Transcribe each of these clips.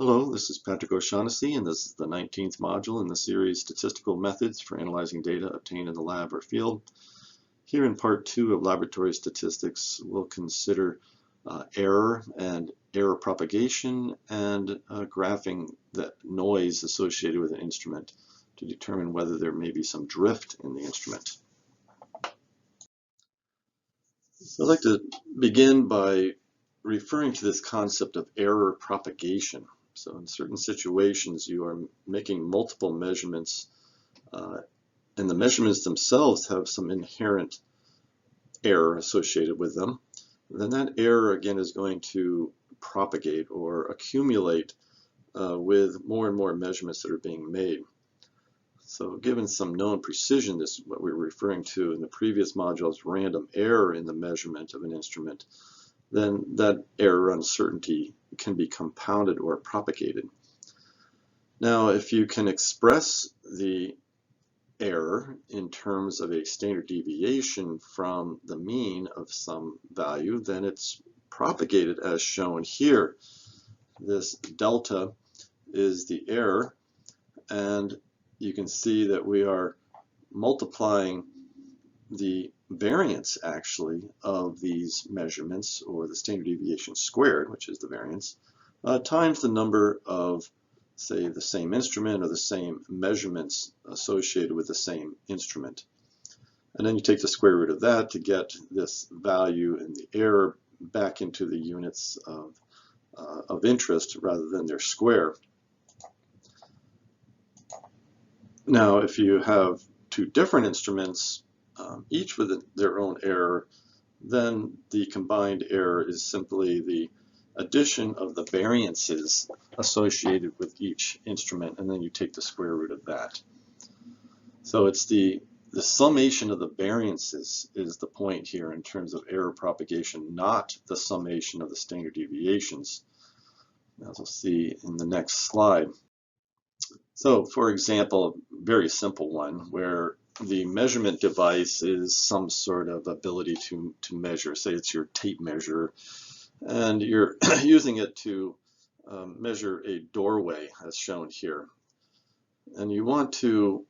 Hello, this is Patrick O'Shaughnessy, and this is the 19th module in the series Statistical Methods for Analyzing Data Obtained in the Lab or Field. Here in part 2 of Laboratory Statistics, we'll consider error and error propagation and graphing the noise associated with an instrument to determine whether there may be some drift in the instrument. So I'd like to begin by referring to this concept of error propagation. So in certain situations, you are making multiple measurements, and the measurements themselves have some inherent error associated with them. Then that error, again, is going to propagate or accumulate with more and more measurements that are being made. So given some known precision, this is what we were referring to in the previous module as random error in the measurement of an instrument, then that error uncertainty can be compounded or propagated. Now, if you can express the error in terms of a standard deviation from the mean of some value, then it's propagated as shown here. This delta is the error, and you can see that we are multiplying the variance actually of these measurements, or the standard deviation squared, which is the variance, times the number of, say, the same instrument or the same measurements associated with the same instrument. And then you take the square root of that to get this value in the error back into the units of interest rather than their square. Now, if you have two different instruments, each with their own error, then the combined error is simply the addition of the variances associated with each instrument, and then you take the square root of that. So it's the summation of the variances is the point here in terms of error propagation, not the summation of the standard deviations, as we'll see in the next slide. So, for example, a very simple one where the measurement device is some sort of ability to measure. Say it's your tape measure, and you're using it to measure a doorway, as shown here. And you want to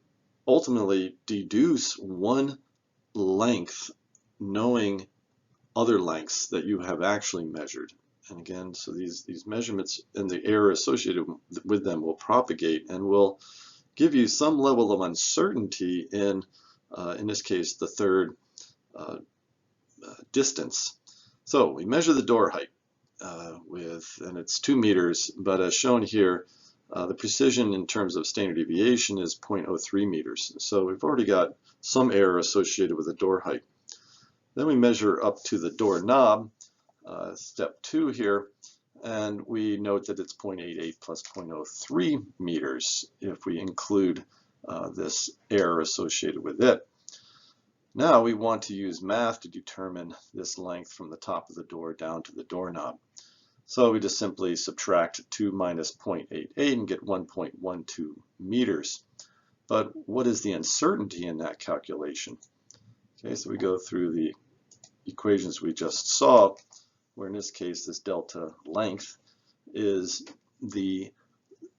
ultimately deduce one length, knowing other lengths that you have actually measured. And again, so these measurements and the error associated with them will propagate and will give you some level of uncertainty in this case, the third distance. So we measure the door height and it's 2 meters, but as shown here, the precision in terms of standard deviation is 0.03 meters. So we've already got some error associated with the door height. Then we measure up to the door knob, step 2 here, and we note that it's 0.88 plus 0.03 meters if we include this error associated with it. Now we want to use math to determine this length from the top of the door down to the doorknob. So we just simply subtract 2 minus 0.88 and get 1.12 meters. But what is the uncertainty in that calculation? Okay, so we go through the equations we just saw, where in this case this delta length is the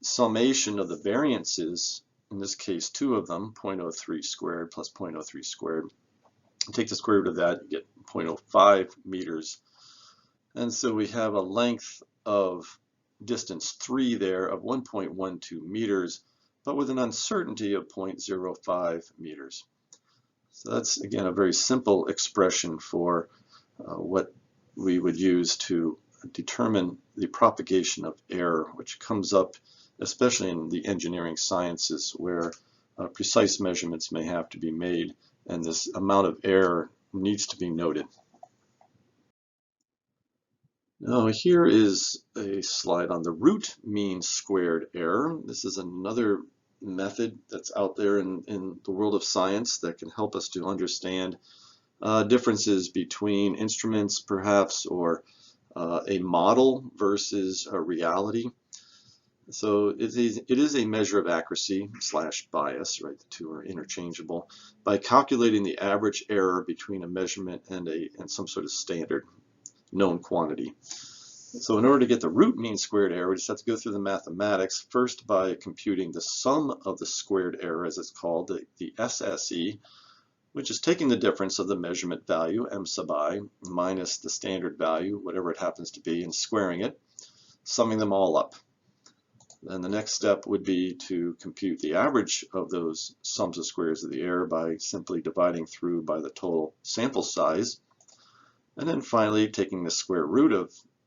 summation of the variances, in this case 2 of them, 0.03 squared plus 0.03 squared. Take the square root of that, you get 0.05 meters. And so we have a length of distance 3 there of 1.12 meters, but with an uncertainty of 0.05 meters. So that's, again, a very simple expression for what we would use to determine the propagation of error, which comes up especially in the engineering sciences, where precise measurements may have to be made, and this amount of error needs to be noted. Now here is a slide on the root mean squared error. This is another method that's out there in the world of science that can help us to understand differences between instruments perhaps, or a model versus a reality. So it is a measure of accuracy / bias, right? The two are interchangeable, by calculating the average error between a measurement and some sort of standard known quantity. So in order to get the root mean squared error, we just have to go through the mathematics, first by computing the sum of the squared error, as it's called, the SSE, which is taking the difference of the measurement value, m sub I, minus the standard value, whatever it happens to be, and squaring it, summing them all up. Then the next step would be to compute the average of those sums of squares of the error by simply dividing through by the total sample size. And then finally taking the square root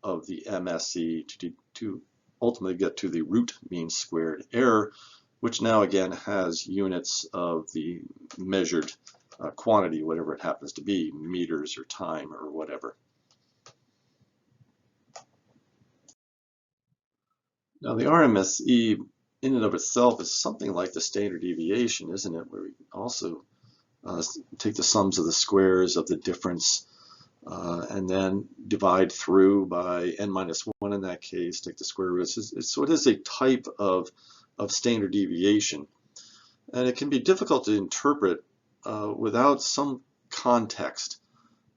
of the MSE to ultimately get to the root mean squared error, which now again has units of the measured quantity, whatever it happens to be, meters or time or whatever. Now the RMSE in and of itself is something like the standard deviation, isn't it? Where we also take the sums of the squares of the difference and then divide through by n minus 1 in that case, take the square root. So it is a type of standard deviation. And it can be difficult to interpret without some context.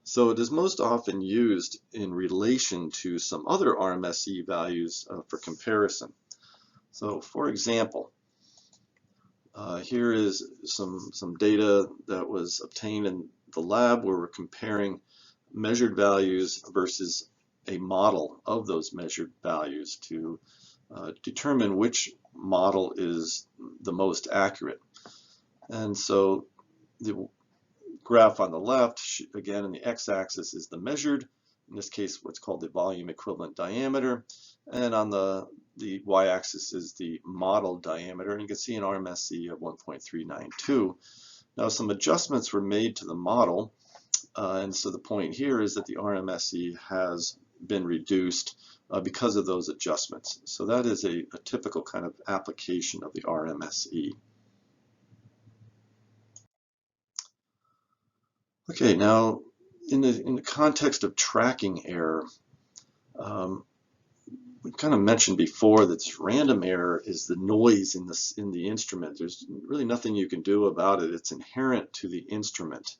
So it is most often used in relation to some other RMSE values for comparison. So for example, here is some data that was obtained in the lab where we're comparing measured values versus a model of those measured values to determine which model is the most accurate. And so the graph on the left, again in the x-axis is the measured, in this case what's called the volume equivalent diameter, and on the y-axis is the model diameter, and you can see an RMSE of 1.392. Now some adjustments were made to the model, and so the point here is that the RMSE has been reduced because of those adjustments. So that is a typical kind of application of the RMSE. Okay, now in the context of tracking error, we kind of mentioned before that this random error is the noise in the instrument. There's really nothing you can do about it. It's inherent to the instrument.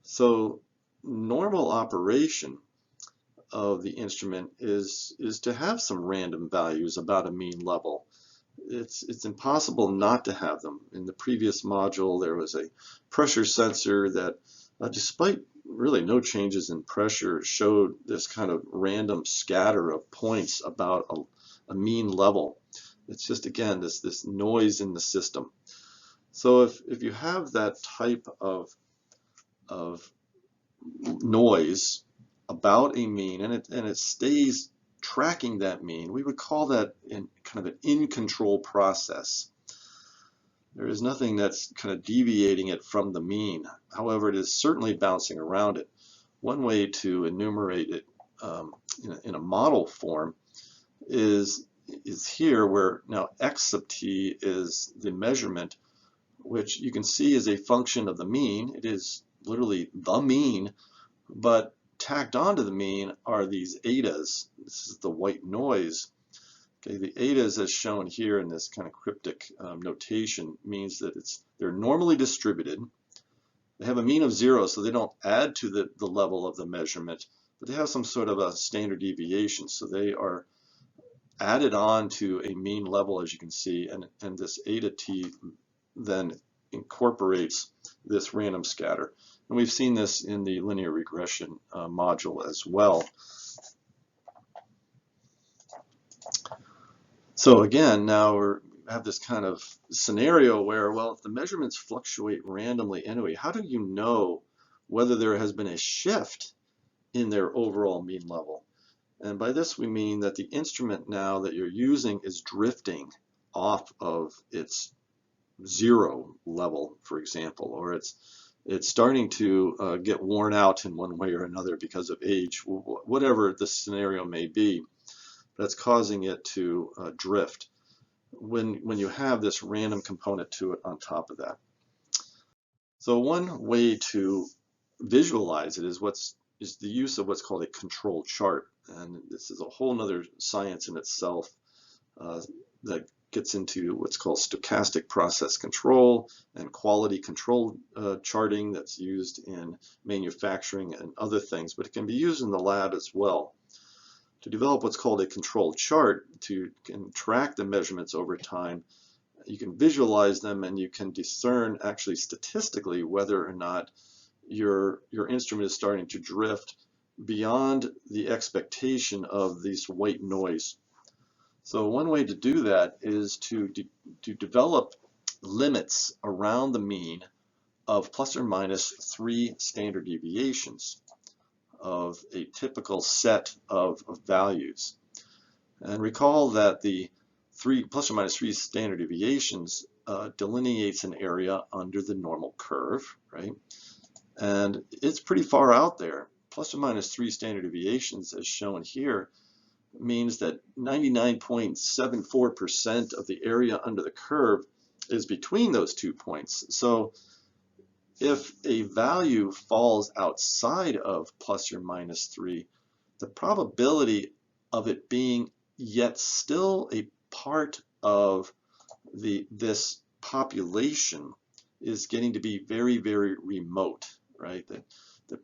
So normal operation of the instrument is to have some random values about a mean level. It's impossible not to have them. In the previous module, there was a pressure sensor that, despite really no changes in pressure, showed this kind of random scatter of points about a mean level. It's just, again, this noise in the system. So if you have that type of noise about a mean and it stays tracking that mean, we would call that kind of an in-control process. There is nothing that's kind of deviating it from the mean. However, it is certainly bouncing around it. One way to enumerate it in a model form is here, where now x sub t is the measurement, which you can see is a function of the mean. It is literally the mean, but tacked onto the mean are these etas. This is the white noise. Okay, the etas, as shown here in this kind of cryptic notation, means that they're normally distributed. They have a mean of 0, so they don't add to the level of the measurement, but they have some sort of a standard deviation. So they are added on to a mean level, as you can see, and this eta t then incorporates this random scatter. And we've seen this in the linear regression module as well. So again, now we have this kind of scenario where, well, if the measurements fluctuate randomly anyway, how do you know whether there has been a shift in their overall mean level? And by this we mean that the instrument now that you're using is drifting off of its 0 level, for example, or it's starting to get worn out in one way or another because of age, whatever the scenario may be, that's causing it to drift when you have this random component to it on top of that. So one way to visualize it is the use of what's called a control chart, and this is a whole nother science in itself that gets into what's called stochastic process control and quality control charting that's used in manufacturing and other things, but it can be used in the lab as well. To develop what's called a control chart to can track the measurements over time, you can visualize them and you can discern actually statistically whether or not your instrument is starting to drift beyond the expectation of this white noise. So one way to do that is to develop limits around the mean of plus or minus 3 standard deviations of a typical set of values. And recall that the plus or minus 3 standard deviations delineates an area under the normal curve, right? And it's pretty far out there. Plus or minus 3 standard deviations, as shown here, means that 99.74% of the area under the curve is between those 2 points. So if a value falls outside of plus or minus 3, the probability of it being yet still a part of this population is getting to be very, very remote, right?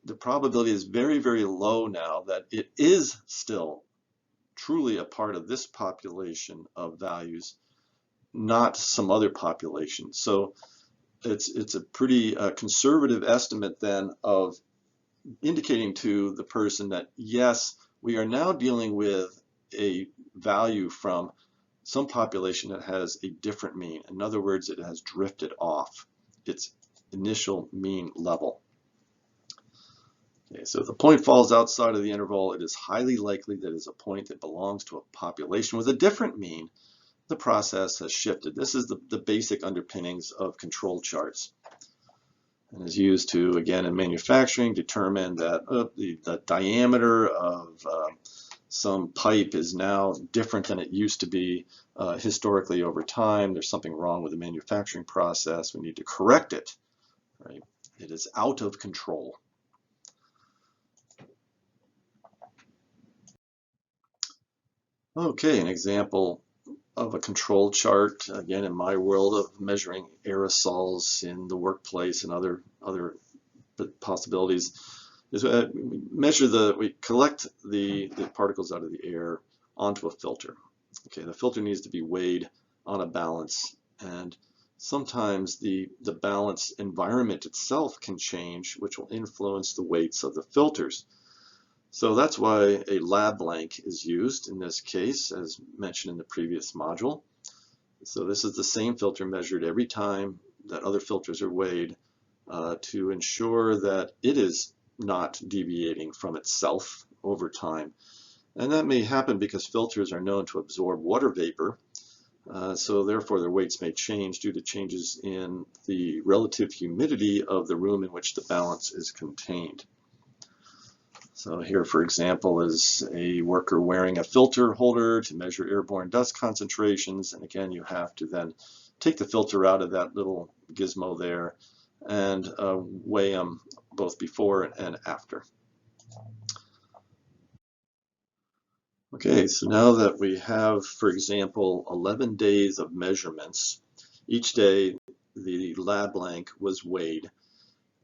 The probability is very, very low now that it is still truly a part of this population of values, not some other population. So it's a pretty conservative estimate then of indicating to the person that yes, we are now dealing with a value from some population that has a different mean. In other words, it has drifted off its initial mean level. Okay, so if the point falls outside of the interval, it is highly likely that it is a point that belongs to a population with a different mean. The process has shifted. This is the basic underpinnings of control charts, and is used to, again, in manufacturing, determine that the diameter of some pipe is now different than it used to be historically over time. There's something wrong with the manufacturing process. We need to correct it, right? It is out of control. Okay, an example of a control chart, again, in my world of measuring aerosols in the workplace and other possibilities, is we collect the particles out of the air onto a filter. Okay, the filter needs to be weighed on a balance, and sometimes the balance environment itself can change, which will influence the weights of the filters. So that's why a lab blank is used in this case, as mentioned in the previous module. So this is the same filter measured every time that other filters are weighed to ensure that it is not deviating from itself over time. And that may happen because filters are known to absorb water vapor, so therefore their weights may change due to changes in the relative humidity of the room in which the balance is contained. So here, for example, is a worker wearing a filter holder to measure airborne dust concentrations. And again, you have to then take the filter out of that little gizmo there and weigh them both before and after. Okay, so now that we have, for example, 11 days of measurements, each day the lab blank was weighed.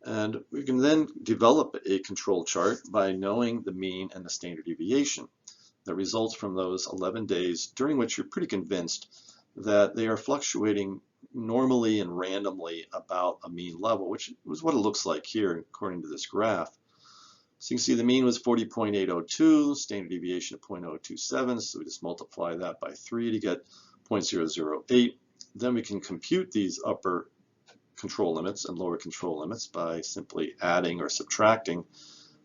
And we can then develop a control chart by knowing the mean and the standard deviation that results from those 11 days, during which you're pretty convinced that they are fluctuating normally and randomly about a mean level, which was what it looks like here according to this graph. So you can see the mean was 40.802, standard deviation of 0.027, so we just multiply that by 3 to get 0.008. Then we can compute these upper control limits and lower control limits by simply adding or subtracting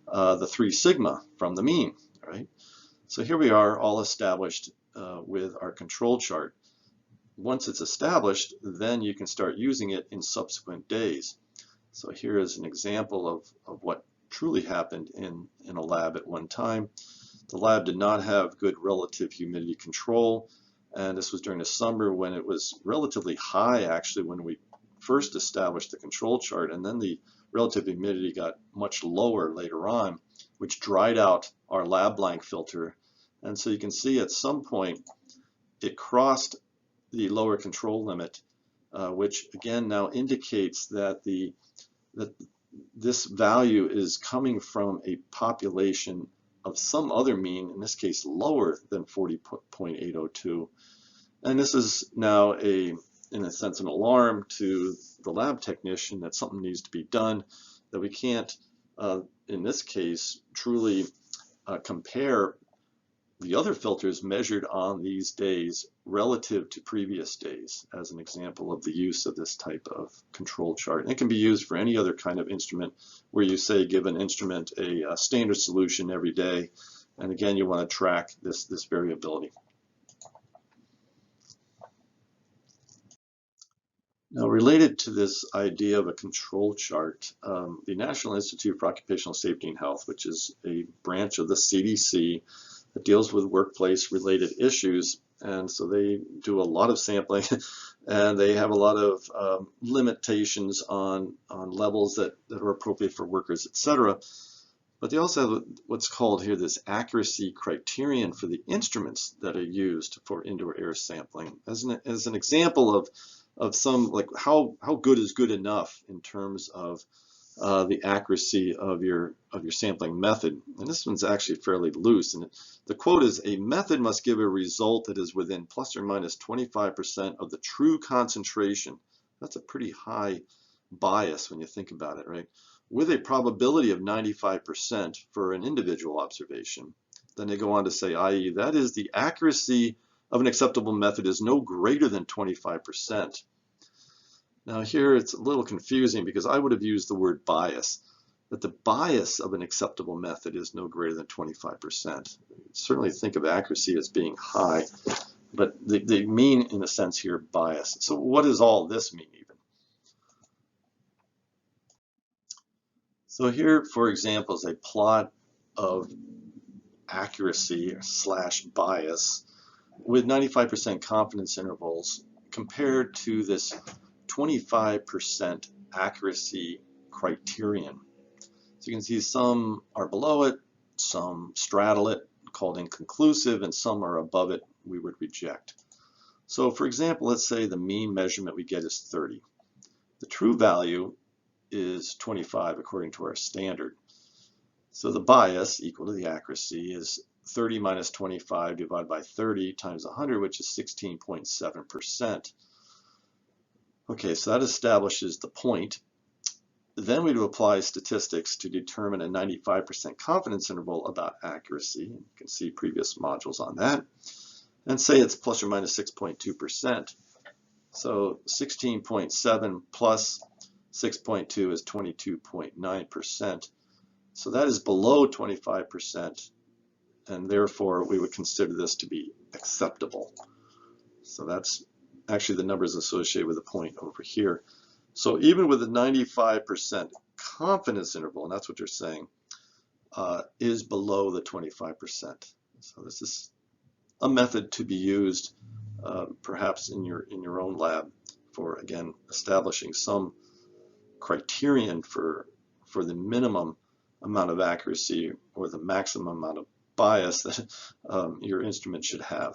the 3 sigma from the mean, right? So here we are all established with our control chart. Once it's established, then you can start using it in subsequent days. So here is an example of what truly happened in a lab at one time. The lab did not have good relative humidity control, and this was during the summer when it was relatively high actually when we first established the control chart, and then the relative humidity got much lower later on, which dried out our lab blank filter. And so you can see at some point it crossed the lower control limit, which again now indicates that this value is coming from a population of some other mean, in this case lower than 40.802. And this is now in a sense, an alarm to the lab technician that something needs to be done, that we can't, in this case, truly compare the other filters measured on these days relative to previous days, as an example of the use of this type of control chart. And it can be used for any other kind of instrument where you say give an instrument a standard solution every day, and again you want to track this variability. Now, related to this idea of a control chart, the National Institute for Occupational Safety and Health, which is a branch of the CDC that deals with workplace-related issues, and so they do a lot of sampling, and they have a lot of limitations on levels that are appropriate for workers, etc. But they also have what's called here this accuracy criterion for the instruments that are used for indoor air sampling. As an example of some, like how good is good enough in terms of the accuracy of your sampling method. And this one's actually fairly loose. And the quote is, a method must give a result that is within plus or minus 25% of the true concentration. That's a pretty high bias when you think about it, right? With a probability of 95% for an individual observation. Then they go on to say, i.e., that is, the accuracy of an acceptable method is no greater than 25%. Now here it's a little confusing because I would have used the word bias, that the bias of an acceptable method is no greater than 25%. Certainly think of accuracy as being high, but they mean, in a sense here, bias. So what does all this mean even? So here, for example, is a plot of accuracy / bias with 95% confidence intervals compared to this 25% accuracy criterion. So you can see some are below it, some straddle it, called inconclusive, and some are above it, we would reject. So for example, let's say the mean measurement we get is 30. The true value is 25 according to our standard. So the bias equal to the accuracy is 30 minus 25 divided by 30 times 100, which is 16.7%. Okay, so that establishes the point. Then we would apply statistics to determine a 95% confidence interval about accuracy. You can see previous modules on that. And say it's plus or minus 6.2%. So 16.7 plus 6.2 is 22.9%. So that is below 25%, and therefore we would consider this to be acceptable. So that's actually the numbers associated with the point over here. So even with a 95% confidence interval, and that's what you're saying, is below the 25%. So this is a method to be used perhaps in your own lab for, again, establishing some criterion for the minimum amount of accuracy or the maximum amount of bias that your instrument should have.